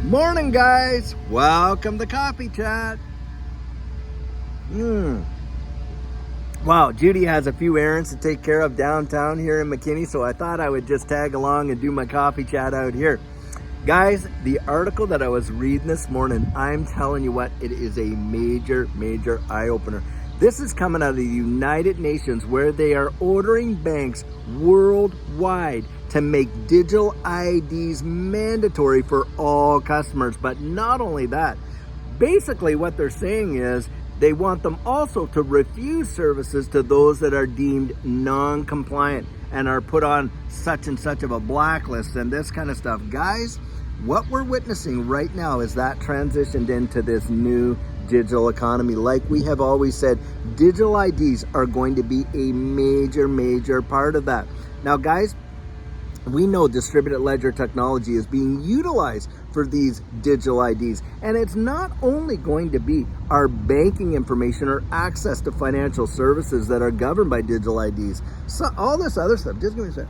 Morning, guys. Welcome to Coffee Chat. Wow, Judy has a few errands to take care of downtown here in McKinney, so I thought I would just tag along and do my coffee chat out here. Guys, the article that I was reading this morning, I'm telling you what, it is a major eye-opener. This is coming out of the United Nations, where they are ordering banks worldwide to make digital IDs mandatory for all customers. But not only that, basically what they're saying is they want them also to refuse services to those that are deemed non-compliant and are put on such and such of a blacklist and this kind of stuff. Guys, what we're witnessing right now is that transitioned into this new digital economy. Like we have always said, digital IDs are going to be a major part of that. Now, guys, we know distributed ledger technology is being utilized for these digital IDs. And it's not only going to be our banking information or access to financial services that are governed by digital IDs. So all this other stuff, just give me a sec.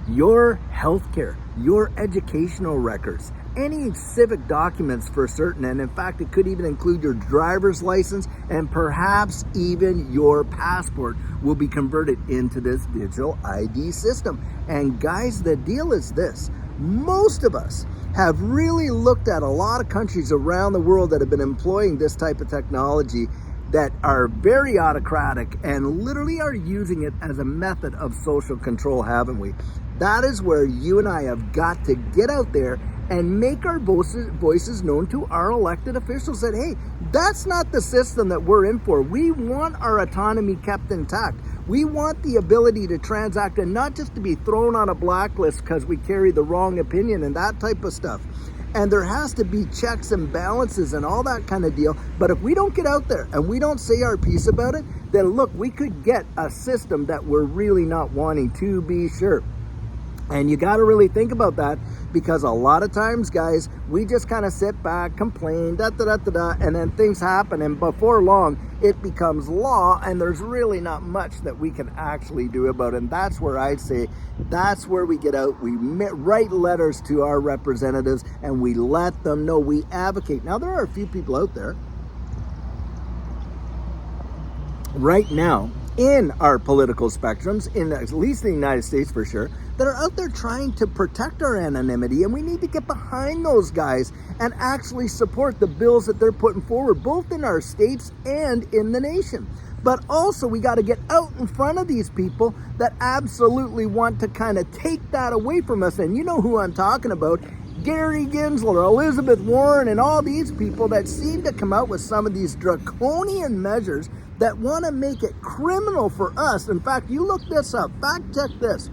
Your healthcare, your educational records, any civic documents for certain, and in fact it could even include your driver's license and perhaps even your passport will be converted into this digital ID system. And guys, the deal is this: most of us have really looked at a lot of countries around the world that have been employing this type of technology that are very autocratic and literally are using it as a method of social control, haven't we? That is where you and I have got to get out there and make our voices known to our elected officials that, hey, that's not the system that we're in for. We want our autonomy kept intact. We want the ability to transact and not just to be thrown on a blacklist because we carry the wrong opinion and that type of stuff. And there has to be checks and balances and all that kind of deal. But if we don't get out there and we don't say our piece about it, then look, we could get a system that we're really not wanting, to be sure. And you got to really think about that, because a lot of times, guys, we just kind of sit back, complain, and then things happen, and before long, it becomes law, and there's really not much that we can actually do about it. And that's where I'd say, that's where we get out, we write letters to our representatives, and we let them know, we advocate. Now, there are a few people out there right now in our political spectrums, in at least the United States for sure, that are out there trying to protect our anonymity, and we need to get behind those guys and actually support the bills that they're putting forward, both in our states and in the nation. But also we got to get out in front of these people that absolutely want to kind of take that away from us. And you know who I'm talking about: Gary Gensler, Elizabeth Warren, and all these people that seem to come out with some of these draconian measures that want to make it criminal for us. In fact, you look this up, fact check this.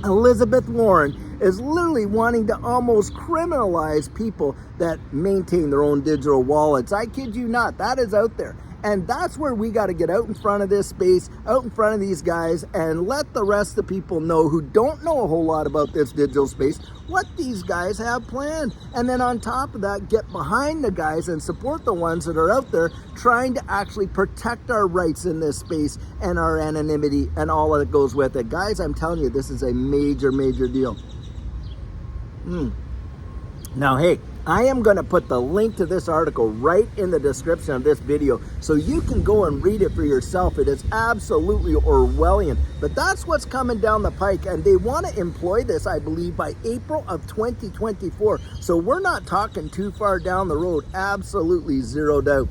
Elizabeth Warren is literally wanting to almost criminalize people that maintain their own digital wallets. I kid you not, that is out there. And that's where we got to get out in front of this space, out in front of these guys, and let the rest of the people know who don't know a whole lot about this digital space what these guys have planned. And then on top of that, get behind the guys and support the ones that are out there trying to actually protect our rights in this space and our anonymity and all that goes with it. Guys, I'm telling you, this is a major deal. Now, hey, I am going to put the link to this article right in the description of this video so you can go and read it for yourself. It is absolutely Orwellian, but that's what's coming down the pike, and they want to employ this, I believe, by April of 2024. So we're not talking too far down the road. Absolutely zero doubt.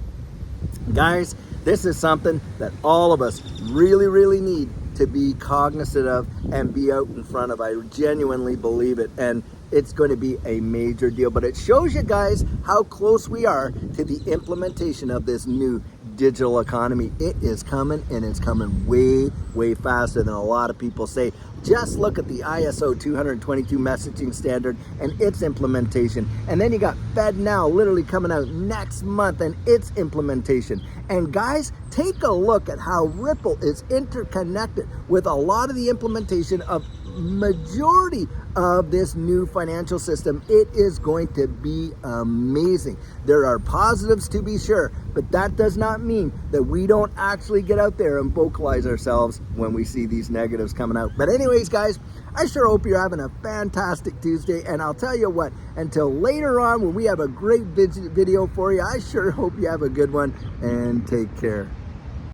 Guys, this is something that all of us really need to be cognizant of and be out in front of. I genuinely believe it, and it's going to be a major deal. But it shows you guys how close we are to the implementation of this new digital economy. It is coming, and it's coming way faster than a lot of people say. Just look at the ISO 222 messaging standard and its implementation. And then you got FedNow literally coming out next month and its implementation. And guys, take a look at how Ripple is interconnected with a lot of the implementation of majority of this new financial system. It is going to be amazing. There are positives to be sure, but that does not mean that we don't actually get out there and vocalize ourselves when we see these negatives coming out. But anyways, guys, I sure hope you're having a fantastic Tuesday, and I'll tell you what, until later on when we have a great video for you, I sure hope you have a good one, and take care.